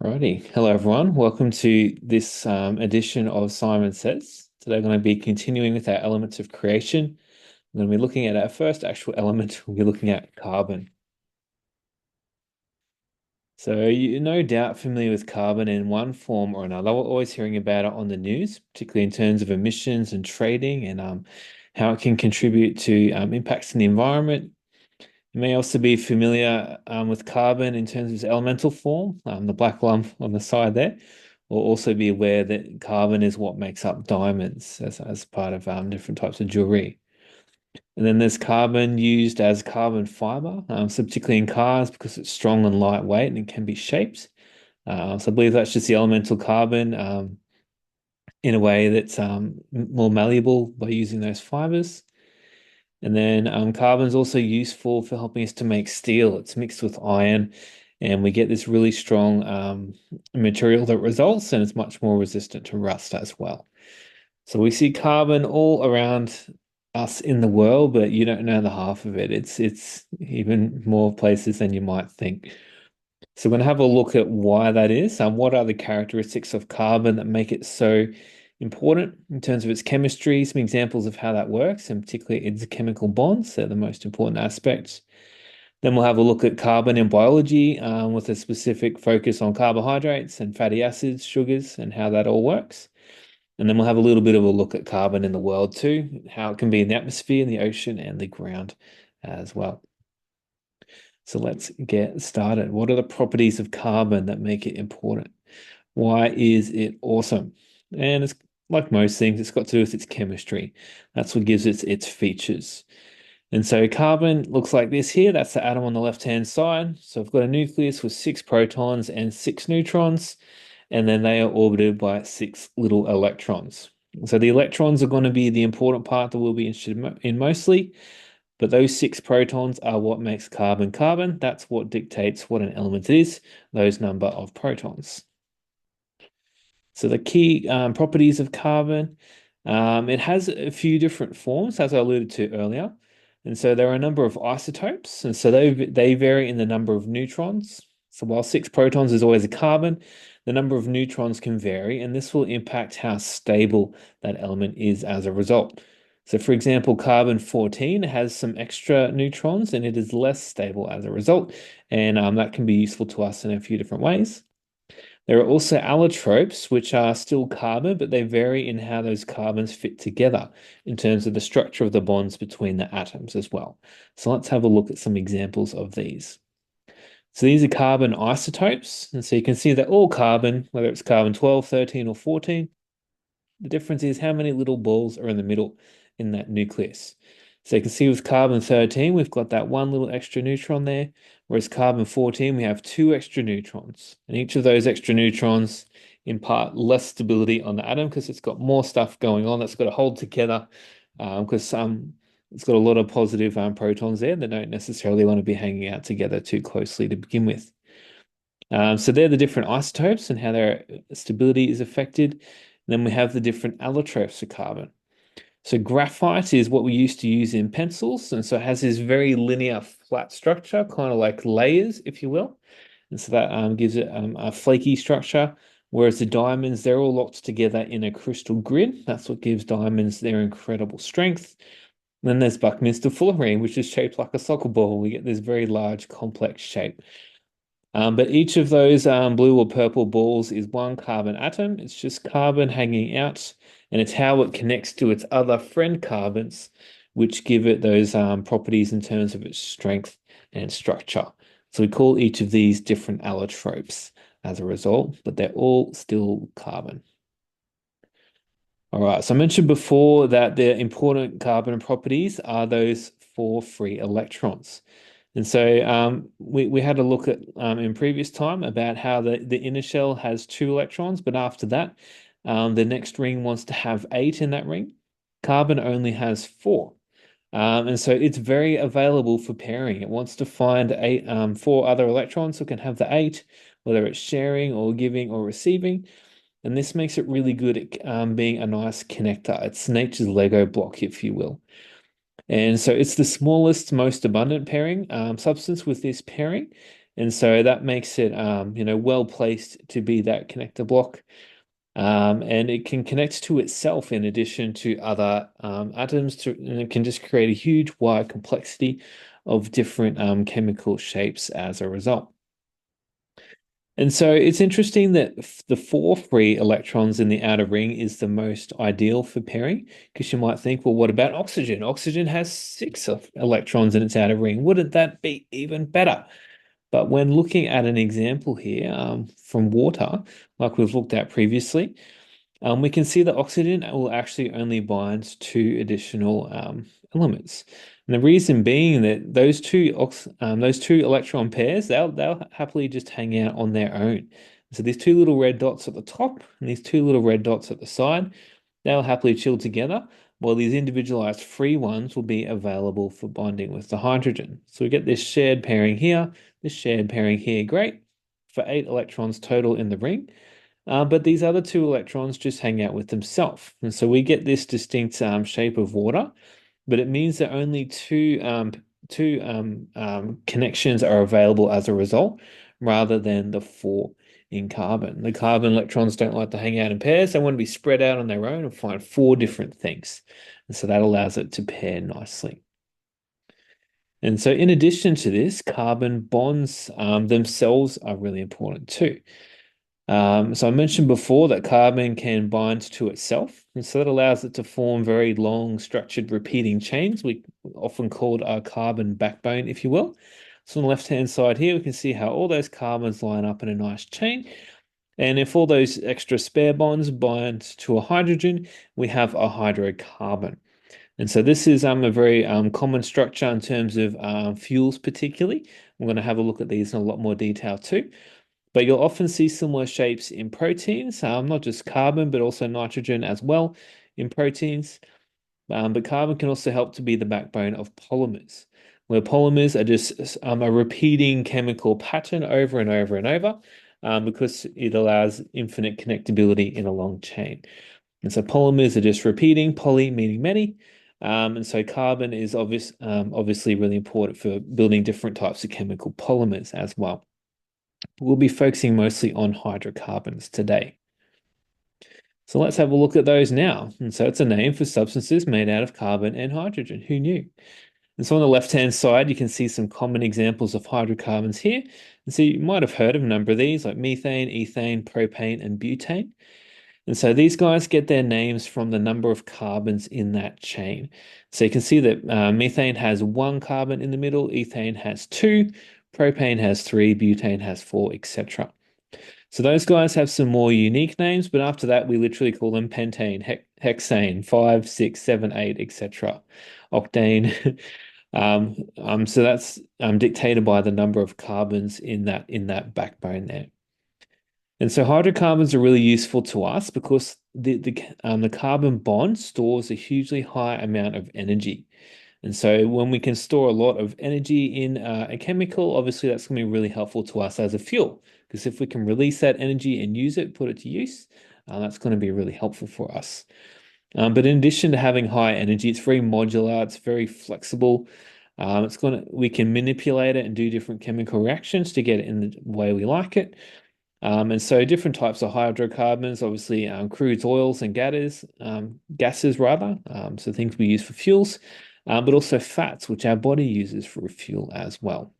Righty. Hello, everyone. Welcome to this edition of Simon Says. Today, we're going to be continuing with our elements of creation. We're going to be looking at our first actual element. We'll be looking at carbon. So, you're no doubt familiar with carbon in one form or another. We're always hearing about it on the news, particularly in terms of emissions and trading and how it can contribute to impacts in the environment. You may also be familiar with carbon in terms of its elemental form, the black lump on the side there, or also be aware that carbon is what makes up diamonds as part of different types of jewelry. And then there's carbon used as carbon fiber, so particularly in cars because it's strong and lightweight and it can be shaped. So I believe that's just the elemental carbon in a way that's more malleable by using those fibers. And then carbon is also useful for helping us to make steel. It's mixed with iron, and we get this really strong material that results, and it's much more resistant to rust as well. So we see carbon all around us in the world, but you don't know the half of it. It's even more places than you might think. So we're going to have a look at why that is. What are the characteristics of carbon that make it so important in terms of its chemistry, some examples of how that works, and particularly its chemical bonds. They're the most important aspects. Then we'll have a look at carbon in biology with a specific focus on carbohydrates and fatty acids, sugars, and how that all works. And then we'll have a little bit of a look at carbon in the world too, how it can be in the atmosphere, in the ocean, and the ground as well. So let's get started. What are the properties of carbon that make it important? Why is it awesome? And it's like most things, it's got to do with its chemistry. That's what gives it its features. And so carbon looks like this here. That's the atom on the left-hand side. So I've got a nucleus with 6 protons and 6 neutrons, and then they are orbited by 6 little electrons. So the electrons are going to be the important part that we'll be interested in mostly. But those 6 protons are what makes carbon carbon. That's what dictates what an element is, those number of protons. So the key properties of carbon, it has a few different forms, as I alluded to earlier. And so there are a number of isotopes, and so they vary in the number of neutrons. So while 6 protons is always a carbon, the number of neutrons can vary, and this will impact how stable that element is as a result. So for example, carbon 14 has some extra neutrons and it is less stable as a result, and that can be useful to us in a few different ways. There are also allotropes, which are still carbon, but they vary in how those carbons fit together in terms of the structure of the bonds between the atoms as well. So let's have a look at some examples of these. So these are carbon isotopes. And so you can see that all carbon, whether it's carbon 12, 13, or 14, the difference is how many little balls are in the middle in that nucleus. So you can see with carbon 13, we've got that one little extra neutron there, whereas carbon 14, we have 2 extra neutrons. And each of those extra neutrons impart less stability on the atom because it's got more stuff going on that's got to hold together because it's got a lot of positive protons there that don't necessarily want to be hanging out together too closely to begin with. So they're the different isotopes and how their stability is affected. And then we have the different allotropes of carbon. So graphite is what we used to use in pencils, and so it has this very linear, flat structure, kind of like layers, if you will. And so that gives it a flaky structure, whereas the diamonds, they're all locked together in a crystal grid. That's what gives diamonds their incredible strength. And then there's Buckminster fullerene, which is shaped like a soccer ball. We get this very large, complex shape. But each of those blue or purple balls is one carbon atom. It's just carbon hanging out, and it's how it connects to its other friend carbons, which give it those properties in terms of its strength and structure. So we call each of these different allotropes as a result, but they're all still carbon. All right, so I mentioned before that the important carbon properties are those 4 free electrons. And so we had a look at in previous time about how the inner shell has 2 electrons, but after that, the next ring wants to have 8 in that ring. Carbon only has 4. And so it's very available for pairing. It wants to find 4 other electrons who can have the 8, whether it's sharing or giving or receiving. And this makes it really good at being a nice connector. It's nature's Lego block, if you will. And so it's the smallest, most abundant pairing substance with this pairing. And so that makes it, well placed to be that connector block. And it can connect to itself in addition to other atoms, and it can just create a huge wide complexity of different chemical shapes as a result. And so it's interesting that the four free electrons in the outer ring is the most ideal for pairing, because you might think, well, what about oxygen? Oxygen has six electrons in its outer ring. Wouldn't that be even better? But when looking at an example here from water, like we've looked at previously, we can see that oxygen will actually only bind two additional elements. And the reason being that those two electron pairs, they'll happily just hang out on their own. So these two little red dots at the top and these two little red dots at the side, they'll happily chill together, while these individualized free ones will be available for bonding with the hydrogen. So we get this shared pairing here, this shared pairing here, great, for 8 electrons total in the ring. But these other two electrons just hang out with themselves. And so we get this distinct shape of water, but it means that only two connections are available as a result, rather than the four in carbon. The carbon electrons don't like to hang out in pairs. They want to be spread out on their own and find four different things. And so that allows it to pair nicely. And so in addition to this, carbon bonds themselves are really important too. So I mentioned before that carbon can bind to itself, and so that allows it to form very long, structured, repeating chains. We often called our carbon backbone, if you will. So on the left-hand side here, we can see how all those carbons line up in a nice chain. And if all those extra spare bonds bind to a hydrogen, we have a hydrocarbon. And so this is a very common structure in terms of fuels, particularly. We're going to have a look at these in a lot more detail too. But you'll often see similar shapes in proteins, not just carbon, but also nitrogen as well in proteins. But carbon can also help to be the backbone of polymers, where polymers are just a repeating chemical pattern over and over and over, because it allows infinite connectability in a long chain. And so polymers are just repeating, poly meaning many. And so carbon is obviously really important for building different types of chemical polymers as well. We'll be focusing mostly on hydrocarbons today. So let's have a look at those now. And so it's a name for substances made out of carbon and hydrogen. Who knew? And so on the left-hand side, you can see some common examples of hydrocarbons here. And so you might have heard of a number of these, like methane, ethane, propane, and butane. And so these guys get their names from the number of carbons in that chain. So you can see that methane has one carbon in the middle, ethane has two, propane has three, butane has four, etc. So those guys have some more unique names, but after that, we literally call them pentane, hexane, 5, 6, 7, 8, etc. Octane. So that's dictated by the number of carbons in that backbone there. And so hydrocarbons are really useful to us because the carbon bond stores a hugely high amount of energy. And so when we can store a lot of energy in a chemical, obviously that's going to be really helpful to us as a fuel. Because if we can release that energy and use it, put it to use, that's going to be really helpful for us. But in addition to having high energy, it's very modular, it's very flexible. We can manipulate it and do different chemical reactions to get it in the way we like it. And so different types of hydrocarbons, obviously crude oils and gases rather, so things we use for fuels, but also fats, which our body uses for fuel as well.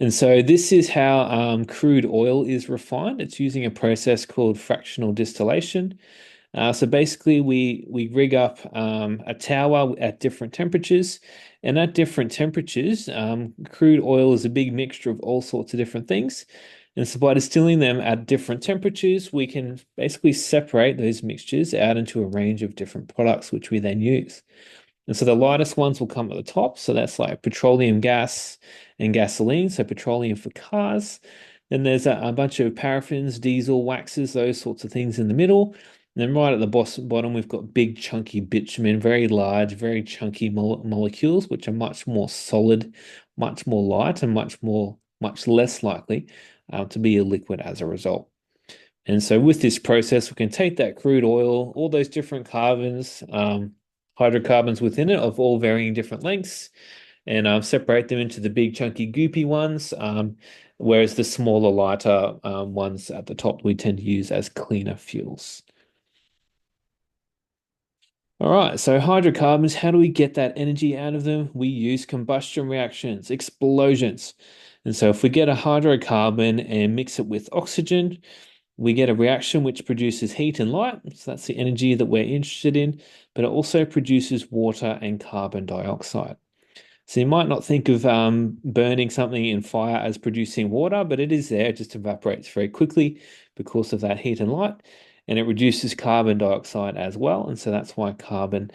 And so this is how crude oil is refined. It's using a process called fractional distillation. So basically, we rig up a tower at different temperatures, and at different temperatures, crude oil is a big mixture of all sorts of different things. And so by distilling them at different temperatures, we can basically separate those mixtures out into a range of different products, which we then use. And so the lightest ones will come at the top. So that's like petroleum gas and gasoline. So petroleum for cars. Then there's a bunch of paraffins, diesel, waxes, those sorts of things in the middle. And then right at the bottom, we've got big chunky bitumen, very large, very chunky molecules, which are much more solid, much more light, and much less likely to be a liquid as a result. And so with this process, we can take that crude oil, all those different carbons, hydrocarbons within it of all varying different lengths, and separate them into the big chunky goopy ones, whereas the smaller, lighter ones at the top we tend to use as cleaner fuels. All right, so hydrocarbons, how do we get that energy out of them? We use combustion reactions, explosions. And so if we get a hydrocarbon and mix it with oxygen, we get a reaction which produces heat and light. So that's the energy that we're interested in, but it also produces water and carbon dioxide. So you might not think of burning something in fire as producing water, but it is there. It just evaporates very quickly because of that heat and light, and it reduces carbon dioxide as well. And so that's why carbon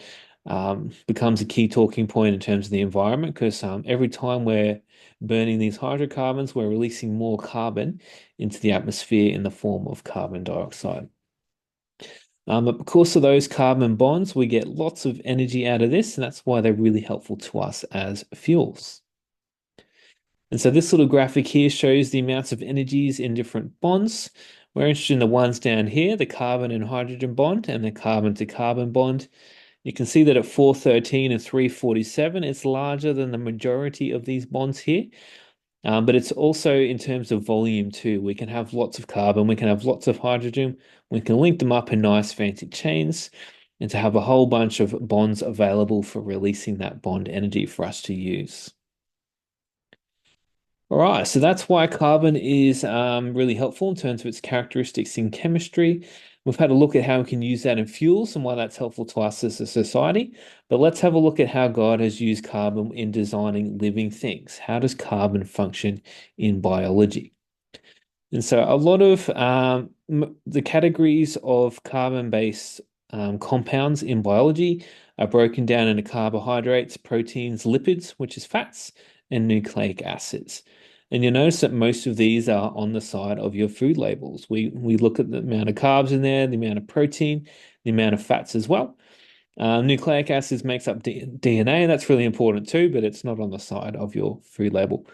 becomes a key talking point in terms of the environment, because every time we're burning these hydrocarbons, we're releasing more carbon into the atmosphere in the form of carbon dioxide. But because of those carbon bonds, we get lots of energy out of this, and that's why they're really helpful to us as fuels. And so this little graphic here shows the amounts of energies in different bonds. We're interested in the ones down here, the carbon and hydrogen bond and the carbon to carbon bond. You can see that at 413 and 347, it's larger than the majority of these bonds here. But it's also in terms of volume too. We can have lots of carbon, we can have lots of hydrogen, we can link them up in nice fancy chains, and to have a whole bunch of bonds available for releasing that bond energy for us to use. All right, so that's why carbon is really helpful in terms of its characteristics in chemistry. We've had a look at how we can use that in fuels and why that's helpful to us as a society. But let's have a look at how God has used carbon in designing living things. How does carbon function in biology? And so a lot of the categories of carbon-based compounds in biology are broken down into carbohydrates, proteins, lipids, which is fats, and nucleic acids. And you'll notice that most of these are on the side of your food labels. We look at the amount of carbs in there, the amount of protein, the amount of fats as well. Nucleic acids makes up DNA. That's really important too, but it's not on the side of your food label.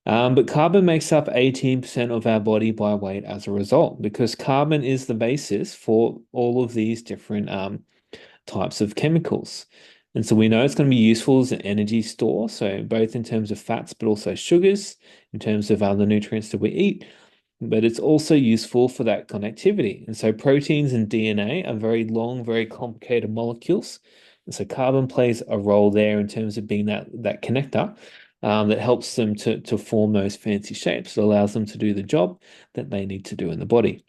But carbon makes up 18% of our body by weight as a result, because carbon is the basis for all of these different types of chemicals. And so we know it's going to be useful as an energy store, so both in terms of fats, but also sugars, in terms of other nutrients that we eat. But it's also useful for that connectivity. And so proteins and DNA are very long, very complicated molecules. And so carbon plays a role there in terms of being that connector that helps them to form those fancy shapes. It allows them to do the job that they need to do in the body.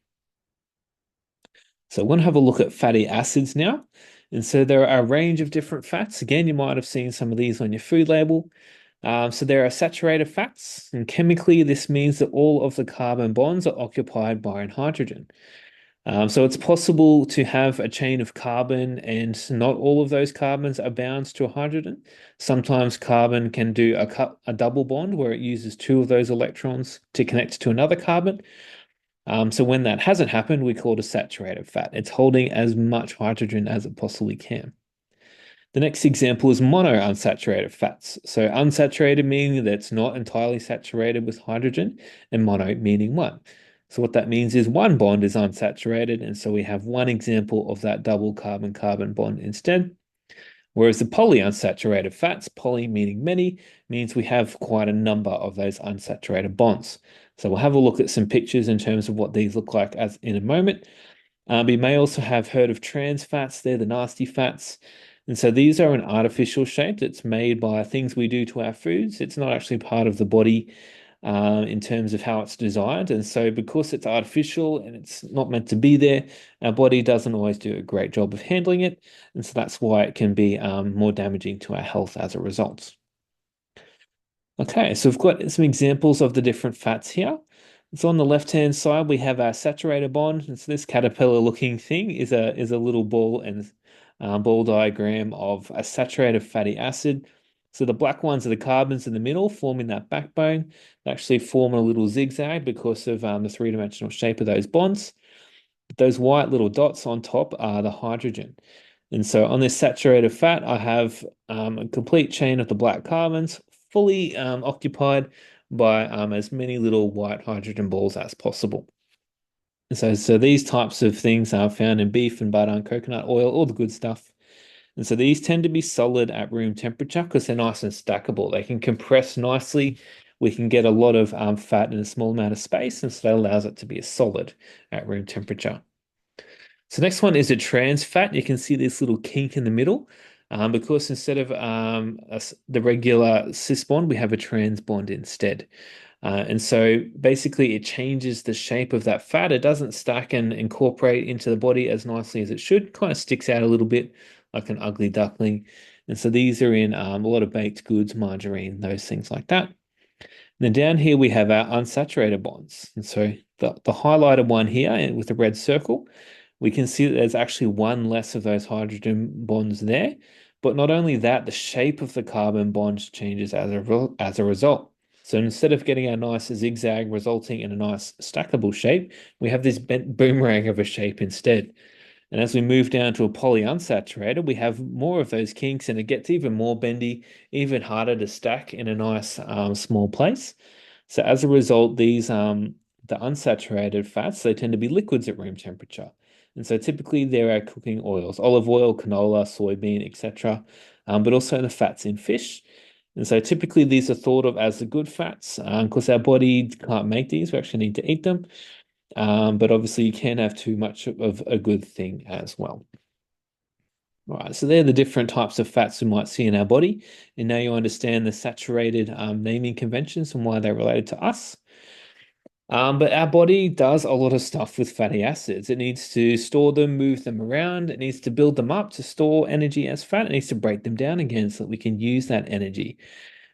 So I want to have a look at fatty acids now. And so there are a range of different fats. Again, you might have seen some of these on your food label. So there are saturated fats, and chemically, this means that all of the carbon bonds are occupied by an hydrogen. So it's possible to have a chain of carbon, and not all of those carbons are bound to a hydrogen. Sometimes carbon can do a double bond where it uses two of those electrons to connect to another carbon. So when that hasn't happened, we call it a saturated fat. It's holding as much hydrogen as it possibly can. The next example is monounsaturated fats. So unsaturated meaning that it's not entirely saturated with hydrogen, and mono meaning one. So what that means is one bond is unsaturated, and so we have one example of that double carbon-carbon bond instead. Whereas the polyunsaturated fats, poly meaning many, means we have quite a number of those unsaturated bonds. So we'll have a look at some pictures in terms of what these look like as in a moment. You may also have heard of trans fats. They're the nasty fats. And so these are an artificial shape that's made by things we do to our foods. It's not actually part of the body in terms of how it's designed. And so because it's artificial and it's not meant to be there, our body doesn't always do a great job of handling it. And so that's why it can be more damaging to our health as a result. Okay, so we've got some examples of the different fats here. So on the left-hand side, we have our saturated bond. And so this caterpillar-looking thing is a little ball and ball diagram of a saturated fatty acid. So the black ones are the carbons in the middle, forming that backbone. They actually form a little zigzag because of the three-dimensional shape of those bonds. But those white little dots on top are the hydrogen. And so on this saturated fat, I have a complete chain of the black carbons, fully occupied by as many little white hydrogen balls as possible. And so these types of things are found in beef and butter and coconut oil, all the good stuff. And so these tend to be solid at room temperature because they're nice and stackable. They can compress nicely. We can get a lot of fat in a small amount of space, and so that allows it to be a solid at room temperature. So next one is a trans fat. You can see this little kink in the middle because instead of the regular cis bond, we have a trans bond instead. And so basically it changes the shape of that fat. It doesn't stack and incorporate into the body as nicely as it should. Kind of sticks out a little bit like an ugly duckling. And so these are in a lot of baked goods, margarine, those things like that. And then down here we have our unsaturated bonds. And so the highlighted one here with the red circle, we can see that there's actually one less of those hydrogen bonds there. But not only that, the shape of the carbon bonds changes as a result. So instead of getting a nice zigzag resulting in a nice stackable shape, we have this bent boomerang of a shape instead. And as we move down to a polyunsaturated, we have more of those kinks and it gets even more bendy, even harder to stack in a nice small place. So as a result, the unsaturated fats, they tend to be liquids at room temperature. And so typically they're our cooking oils, olive oil, canola, soybean, etc., but also the fats in fish. And so typically these are thought of as the good fats because our body can't make these. We actually need to eat them. But obviously you can't have too much of a good thing as well. All right, so they're the different types of fats we might see in our body. And now you understand the saturated naming conventions and why they're related to us. But our body does a lot of stuff with fatty acids. It needs to store them, move them around. It needs to build them up to store energy as fat. It needs to break them down again so that we can use that energy.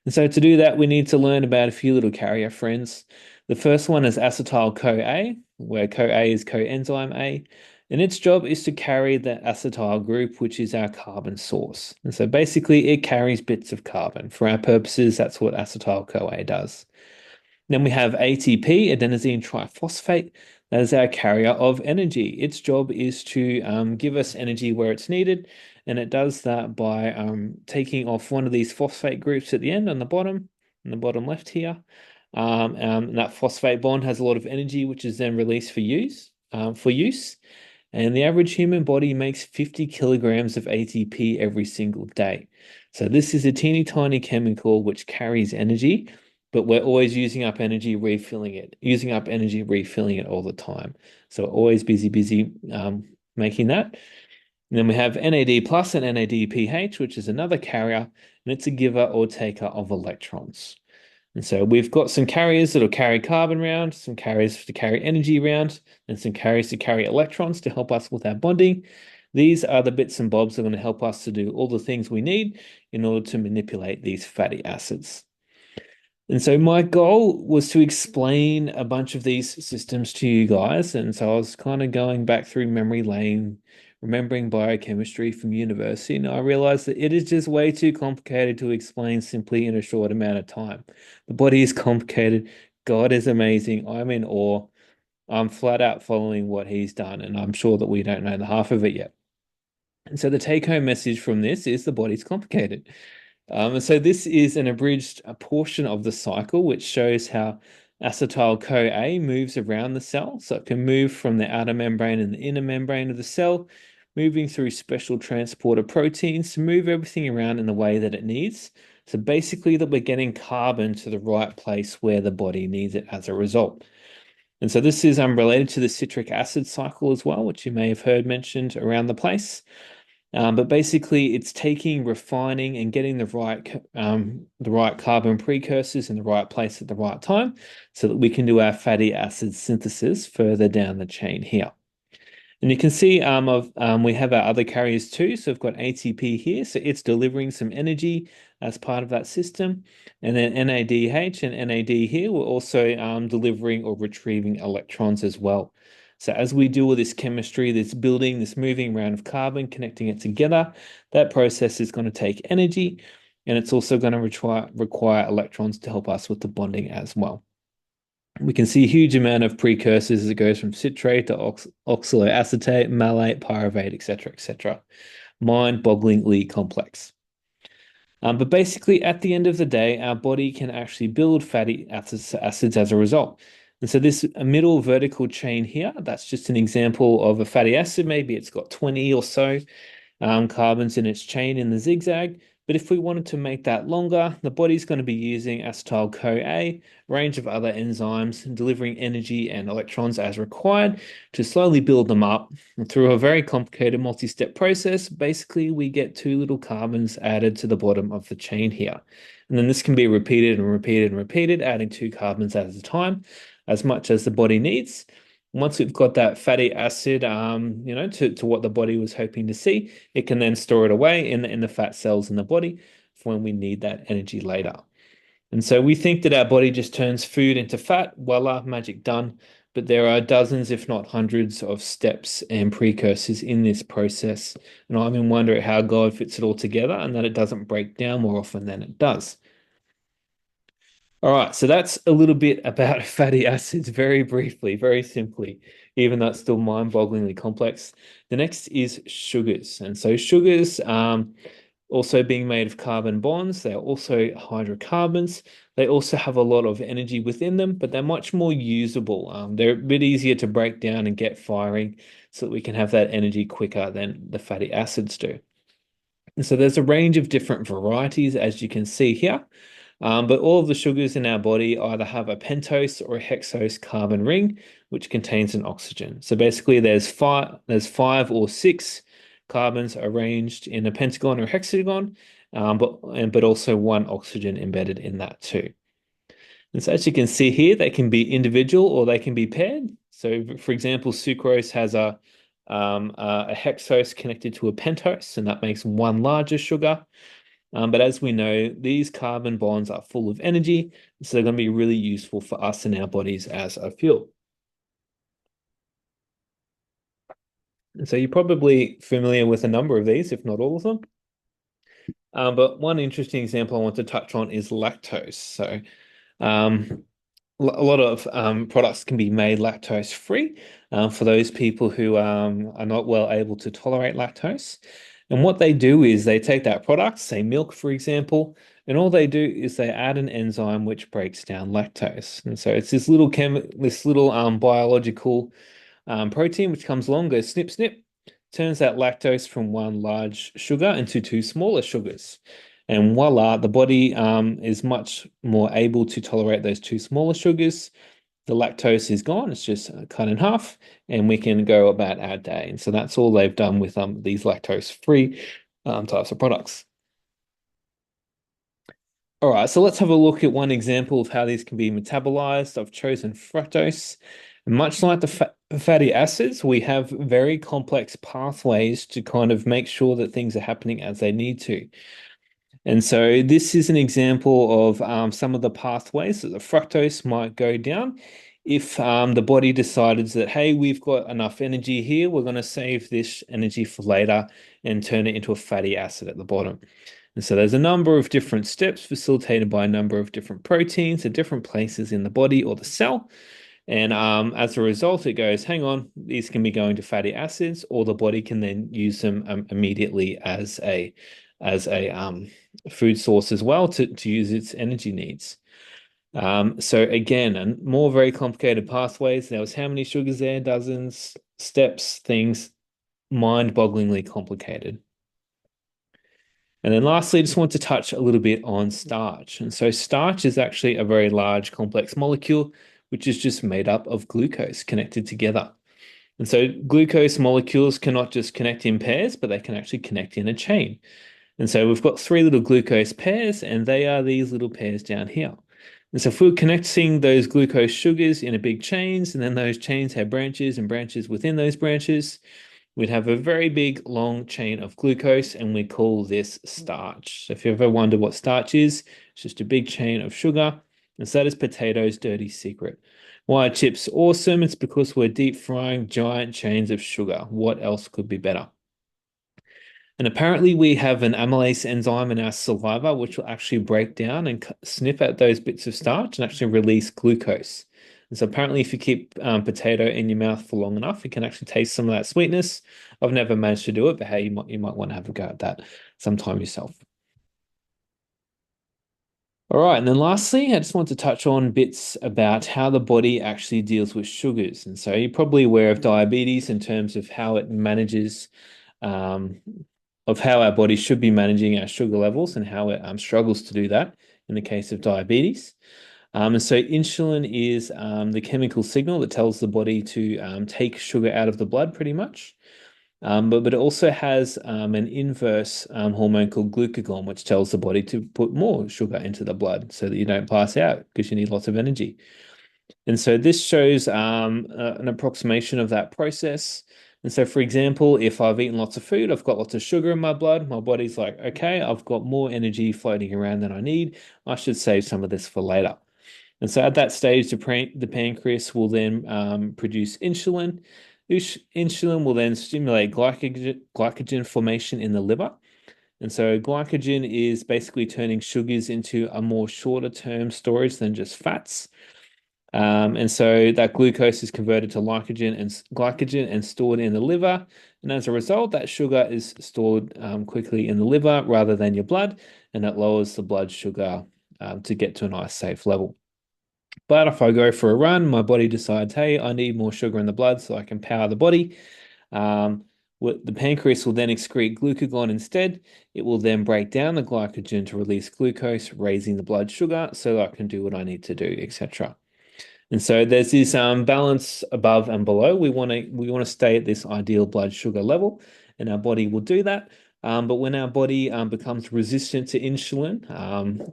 And so to do that, we need to learn about a few little carrier friends. The first one is acetyl-CoA, where CoA is coenzyme A, and its job is to carry the acetyl group, which is our carbon source. And so basically, it carries bits of carbon. For our purposes, that's what acetyl-CoA does. Then we have ATP, adenosine triphosphate. That is our carrier of energy. Its job is to give us energy where it's needed, and it does that by taking off one of these phosphate groups at the end on the bottom left here. And that phosphate bond has a lot of energy, which is then released for use. And the average human body makes 50 kilograms of ATP every single day. So this is a teeny tiny chemical which carries energy, but we're always using up energy refilling it all the time. So we're always busy making that. And then we have NAD plus and NADPH, which is another carrier, and it's a giver or taker of electrons. And so we've got some carriers that'll carry carbon around, some carriers to carry energy around, and some carriers to carry electrons to help us with our bonding. These are the bits and bobs that are going to help us to do all the things we need in order to manipulate these fatty acids. And so my goal was to explain a bunch of these systems to you guys. And so I was kind of going back through memory lane, remembering biochemistry from university. And I realized that it is just way too complicated to explain simply in a short amount of time. The body is complicated. God is amazing. I'm in awe. I'm flat out following what he's done. And I'm sure that we don't know the half of it yet. And so the take home message from this is the body's complicated. And so this is an abridged portion of the cycle, which shows how acetyl-CoA moves around the cell. So it can move from the outer membrane and the inner membrane of the cell, moving through special transporter proteins to move everything around in the way that it needs. So basically that we're getting carbon to the right place where the body needs it as a result. And so this is related to the citric acid cycle as well, which you may have heard mentioned around the place. But basically, it's taking, refining, and getting the right carbon precursors in the right place at the right time, so that we can do our fatty acid synthesis further down the chain here. And you can see we have our other carriers too. So we've got ATP here, so it's delivering some energy as part of that system, and then NADH and NAD here, we're also delivering or retrieving electrons as well. So as we do all this chemistry, this building, this moving around of carbon, connecting it together, that process is going to take energy, and it's also going to require electrons to help us with the bonding as well. We can see a huge amount of precursors as it goes from citrate to oxaloacetate, malate, pyruvate, etc., etc. Mind-bogglingly complex. But basically, at the end of the day, our body can actually build fatty acids as a result. And so this middle vertical chain here, that's just an example of a fatty acid. Maybe it's got 20 or so. carbons in its chain in the zigzag. But if we wanted to make that longer, the body's going to be using acetyl-CoA, a range of other enzymes, delivering energy and electrons as required to slowly build them up. And through a very complicated multi-step process, basically we get two little carbons added to the bottom of the chain here. And then this can be repeated and repeated and repeated, adding two carbons at a time, as much as the body needs. Once we've got that fatty acid, to what the body was hoping to see, it can then store it away in the fat cells in the body for when we need that energy later. And so we think that our body just turns food into fat, voila, magic done. But there are dozens, if not hundreds, of steps and precursors in this process. And I often wonder how God fits it all together and that it doesn't break down more often than it does. All right, so that's a little bit about fatty acids, very briefly, very simply, even though it's still mind-bogglingly complex. The next is sugars. And so sugars, also being made of carbon bonds, they're also hydrocarbons. They also have a lot of energy within them, but they're much more usable. They're a bit easier to break down and get firing so that we can have that energy quicker than the fatty acids do. And so there's a range of different varieties, as you can see here. But all of the sugars in our body either have a pentose or a hexose carbon ring, which contains an oxygen. So basically, there's five or six carbons arranged in a pentagon or hexagon, but also one oxygen embedded in that too. And so as you can see here, they can be individual or they can be paired. So for example, sucrose has a hexose connected to a pentose, and that makes one larger sugar. But as we know, these carbon bonds are full of energy, so they're going to be really useful for us in our bodies as a fuel. And so you're probably familiar with a number of these, if not all of them. But one interesting example I want to touch on is lactose. So a lot of products can be made lactose free for those people who are not well able to tolerate lactose. And what they do is they take that product, say milk, for example, and all they do is they add an enzyme which breaks down lactose. And so it's this little biological protein which comes along, goes snip, snip, turns that lactose from one large sugar into two smaller sugars. And voila, the body is much more able to tolerate those two smaller sugars. The lactose is gone, it's just cut in half, and we can go about our day. And so that's all they've done with these lactose-free types of products. All right, so let's have a look at one example of how these can be metabolized. I've chosen fructose. Much like the fatty acids, we have very complex pathways to kind of make sure that things are happening as they need to. And so this is an example of some of the pathways that the fructose might go down. If the body decided that, hey, we've got enough energy here, we're going to save this energy for later and turn it into a fatty acid at the bottom. And so there's a number of different steps facilitated by a number of different proteins at different places in the body or the cell. And as a result, it goes, hang on, these can be going to fatty acids, or the body can then use them immediately as a food source as well to use its energy needs. So again, and more very complicated pathways. There was how many sugars there? Dozens, steps, things, mind-bogglingly complicated. And then lastly, I just want to touch a little bit on starch. And so starch is actually a very large complex molecule, which is just made up of glucose connected together. And so glucose molecules cannot just connect in pairs, but they can actually connect in a chain. And so we've got three little glucose pairs, and they are these little pairs down here. And so if we're connecting those glucose sugars in a big chains, and then those chains have branches and branches within those branches, we'd have a very big long chain of glucose, and we call this starch. So if you ever wonder what starch is, it's just a big chain of sugar. And so that is potatoes' dirty secret. Why are chips awesome? It's because we're deep frying giant chains of sugar. What else could be better? And apparently we have an amylase enzyme in our saliva, which will actually break down and snip at those bits of starch and actually release glucose. And so apparently if you keep potato in your mouth for long enough, you can actually taste some of that sweetness. I've never managed to do it, but hey, you might want to have a go at that sometime yourself. All right, and then lastly, I just want to touch on bits about how the body actually deals with sugars. And so you're probably aware of diabetes in terms of how it manages um, of how our body should be managing our sugar levels and how it struggles to do that in the case of diabetes. And so insulin is the chemical signal that tells the body to take sugar out of the blood pretty much. But it also has an inverse hormone called glucagon, which tells the body to put more sugar into the blood so that you don't pass out because you need lots of energy. And so this shows an approximation of that process. And so, for example, if I've eaten lots of food, I've got lots of sugar in my blood, my body's like, okay, I've got more energy floating around than I need. I should save some of this for later. And so at that stage, the pancreas will then produce insulin. Insulin will then stimulate glycogen formation in the liver. And so glycogen is basically turning sugars into a more shorter term storage than just fats. And so that glucose is converted to glycogen and stored in the liver. And as a result, that sugar is stored quickly in the liver rather than your blood, and that lowers the blood sugar to get to a nice safe level. But if I go for a run, my body decides, hey, I need more sugar in the blood so I can power the body. The pancreas will then excrete glucagon instead. It will then break down the glycogen to release glucose, raising the blood sugar so that I can do what I need to do, etc. And so there's this balance above and below. We want to stay at this ideal blood sugar level, and our body will do that. But when our body becomes resistant to insulin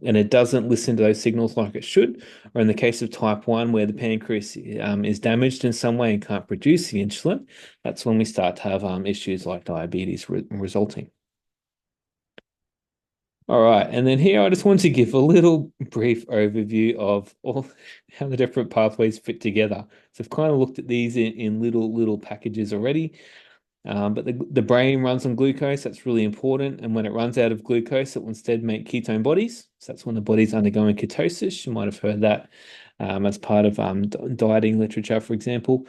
and it doesn't listen to those signals like it should, or in the case of type 1, where the pancreas is damaged in some way and can't produce the insulin, that's when we start to have issues like diabetes resulting. All right, and then here I just want to give a little brief overview of all how the different pathways fit together. So I've kind of looked at these in little packages already. But the brain runs on glucose, that's really important. And when it runs out of glucose, it will instead make ketone bodies. So that's when the body's undergoing ketosis. You might have heard that as part of dieting literature, for example.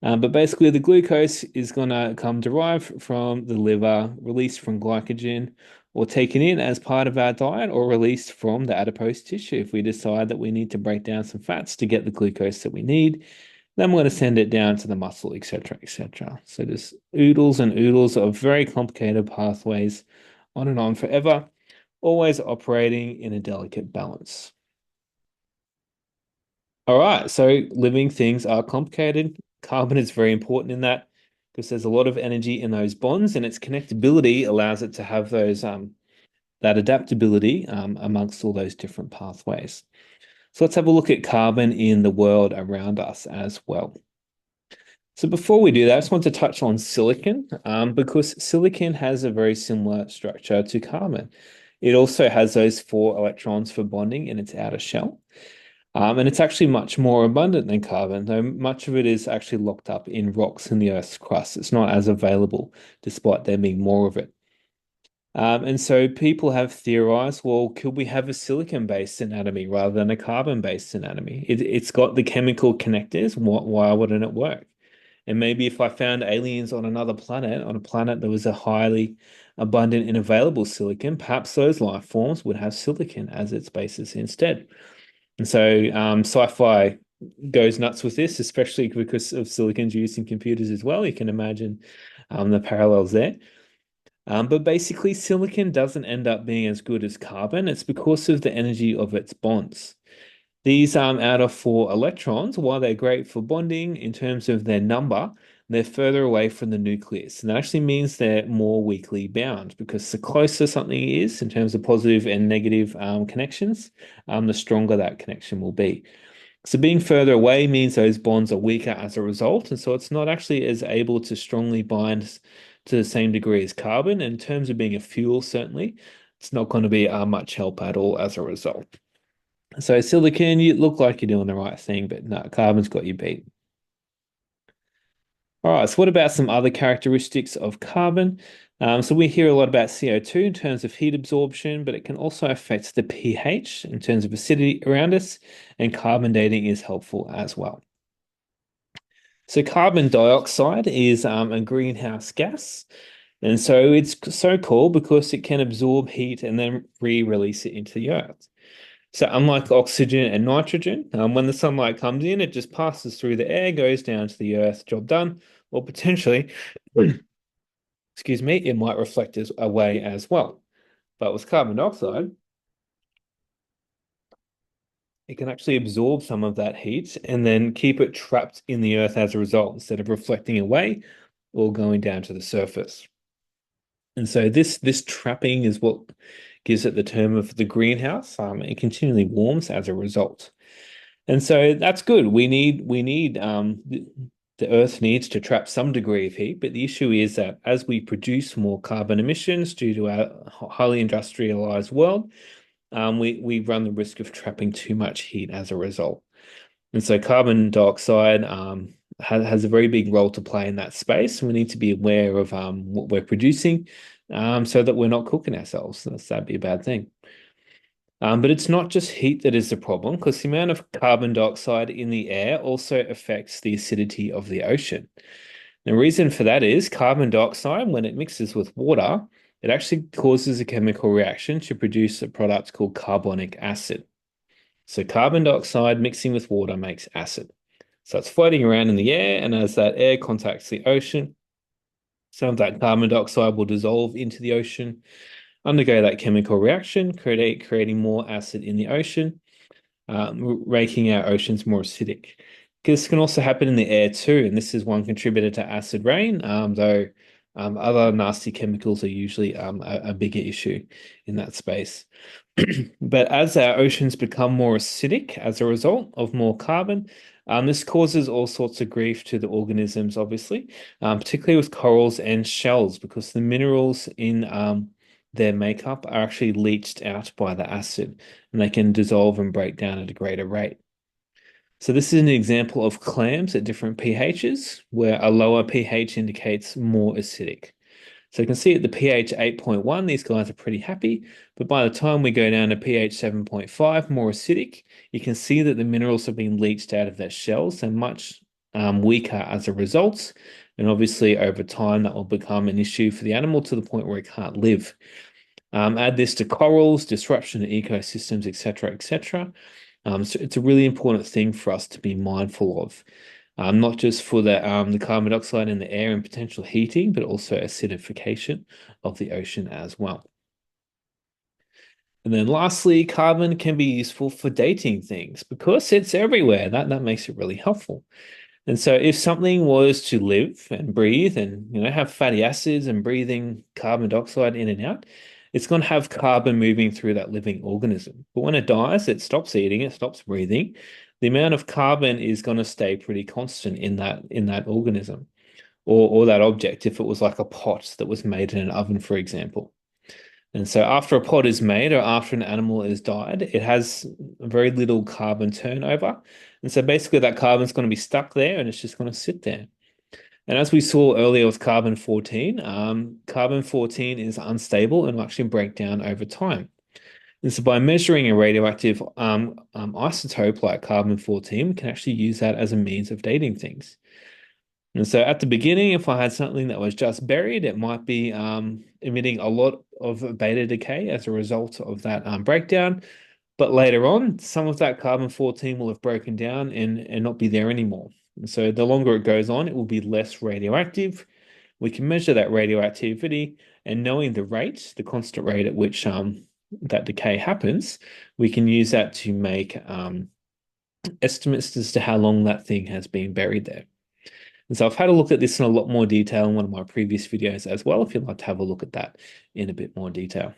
But basically, the glucose is going to come derived from the liver, released from glycogen, or taken in as part of our diet, or released from the adipose tissue if we decide that we need to break down some fats to get the glucose that we need. Then we're going to send it down to the muscle, etc., etc. So there's oodles and oodles of very complicated pathways on and on forever, always operating in a delicate balance. All right, so living things are complicated. Carbon is very important in that because there's a lot of energy in those bonds, and its connectability allows it to have that adaptability amongst all those different pathways. So let's have a look at carbon in the world around us as well. So before we do that, I just want to touch on silicon because silicon has a very similar structure to carbon. It also has those 4 electrons for bonding in its outer shell. And it's actually much more abundant than carbon, though much of it is actually locked up in rocks in the Earth's crust. It's not as available, despite there being more of it. And so people have theorized, well, could we have a silicon-based anatomy rather than a carbon-based anatomy? It's got the chemical connectors. Why wouldn't it work? And maybe if I found aliens on another planet, on a planet that was a highly abundant and available silicon, perhaps those life forms would have silicon as its basis instead. And so sci-fi goes nuts with this, especially because of silicon's used in computers as well. You can imagine the parallels there. But basically, silicon doesn't end up being as good as carbon. It's because of the energy of its bonds. These out of 4 electrons, while they're great for bonding in terms of their number, they're further away from the nucleus. And that actually means they're more weakly bound because the closer something is in terms of positive and negative connections, the stronger that connection will be. So being further away means those bonds are weaker as a result. And so it's not actually as able to strongly bind to the same degree as carbon. In terms of being a fuel, certainly, it's not going to be much help at all as a result. So silicon, you look like you're doing the right thing, but no, carbon's got you beat. All right, so what about some other characteristics of carbon? So we hear a lot about CO2 in terms of heat absorption, but it can also affect the pH in terms of acidity around us, and carbon dating is helpful as well. So carbon dioxide is a greenhouse gas, and so it's so called because it can absorb heat and then re-release it into the earth. So unlike oxygen and nitrogen, when the sunlight comes in, it just passes through the air, goes down to the earth, job done, or potentially excuse me, it might reflect as away as well. But with carbon dioxide, it can actually absorb some of that heat and then keep it trapped in the earth as a result, instead of reflecting away or going down to the surface. And so this trapping is what gives it the term of the greenhouse. It continually warms as a result. And so that's good. The Earth needs to trap some degree of heat, but the issue is that as we produce more carbon emissions due to our highly industrialized world, we run the risk of trapping too much heat as a result. And so carbon dioxide has a very big role to play in that space. We need to be aware of what we're producing so that we're not cooking ourselves. That'd be a bad thing. But it's not just heat that is the problem, because the amount of carbon dioxide in the air also affects the acidity of the ocean. The reason for that is carbon dioxide, when it mixes with water, it actually causes a chemical reaction to produce a product called carbonic acid. So carbon dioxide mixing with water makes acid. So it's floating around in the air, and as that air contacts the ocean, some of that carbon dioxide will dissolve into the ocean, undergo that chemical reaction, creating more acid in the ocean, making our oceans more acidic. This can also happen in the air too, and this is one contributor to acid rain, though other nasty chemicals are usually a bigger issue in that space. But as our oceans become more acidic as a result of more carbon, this causes all sorts of grief to the organisms, obviously, particularly with corals and shells, because the minerals in their makeup are actually leached out by the acid, and they can dissolve and break down at a greater rate. So this is an example of clams at different pHs, where a lower pH indicates more acidic. So you can see at the pH 8.1, these guys are pretty happy. But by the time we go down to pH 7.5, more acidic, you can see that the minerals have been leached out of their shells, so much weaker as a result. And obviously, over time, that will become an issue for the animal to the point where it can't live. Add this to corals, disruption to ecosystems, etc., etc. So it's a really important thing for us to be mindful of, not just for the carbon dioxide in the air and potential heating, but also acidification of the ocean as well. And then lastly, carbon can be useful for dating things because it's everywhere. That makes it really helpful. And so if something was to live and breathe and have fatty acids and breathing carbon dioxide in and out, it's going to have carbon moving through that living organism. But when it dies, it stops eating, it stops breathing. The amount of carbon is going to stay pretty constant in that organism or that object if it was like a pot that was made in an oven, for example. And so after a pod is made or after an animal is died, it has very little carbon turnover. And so basically that carbon's going to be stuck there and it's just going to sit there. And as we saw earlier with carbon 14 is unstable and will actually break down over time. And so by measuring a radioactive isotope like carbon 14, we can actually use that as a means of dating things. And so at the beginning, if I had something that was just buried, it might be emitting a lot of beta decay as a result of that breakdown. But later on, some of that carbon 14 will have broken down and not be there anymore. And so the longer it goes on, it will be less radioactive. We can measure that radioactivity, and knowing the rate, the constant rate at which that decay happens, we can use that to make estimates as to how long that thing has been buried there. And so I've had a look at this in a lot more detail in one of my previous videos as well, if you'd like to have a look at that in a bit more detail.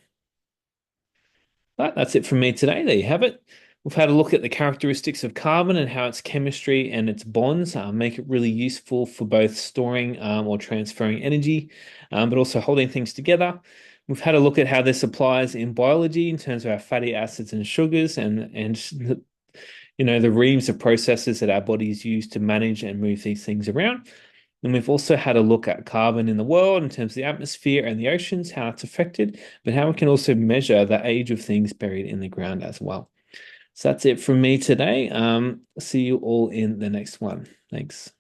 But that's it from me today. There you have it. We've had a look at the characteristics of carbon and how its chemistry and its bonds make it really useful for both storing or transferring energy, but also holding things together. We've had a look at how this applies in biology in terms of our fatty acids and sugars and the reams of processes that our bodies use to manage and move these things around. And we've also had a look at carbon in the world in terms of the atmosphere and the oceans, how it's affected, but how we can also measure the age of things buried in the ground as well. So that's it from me today. See you all in the next one. Thanks.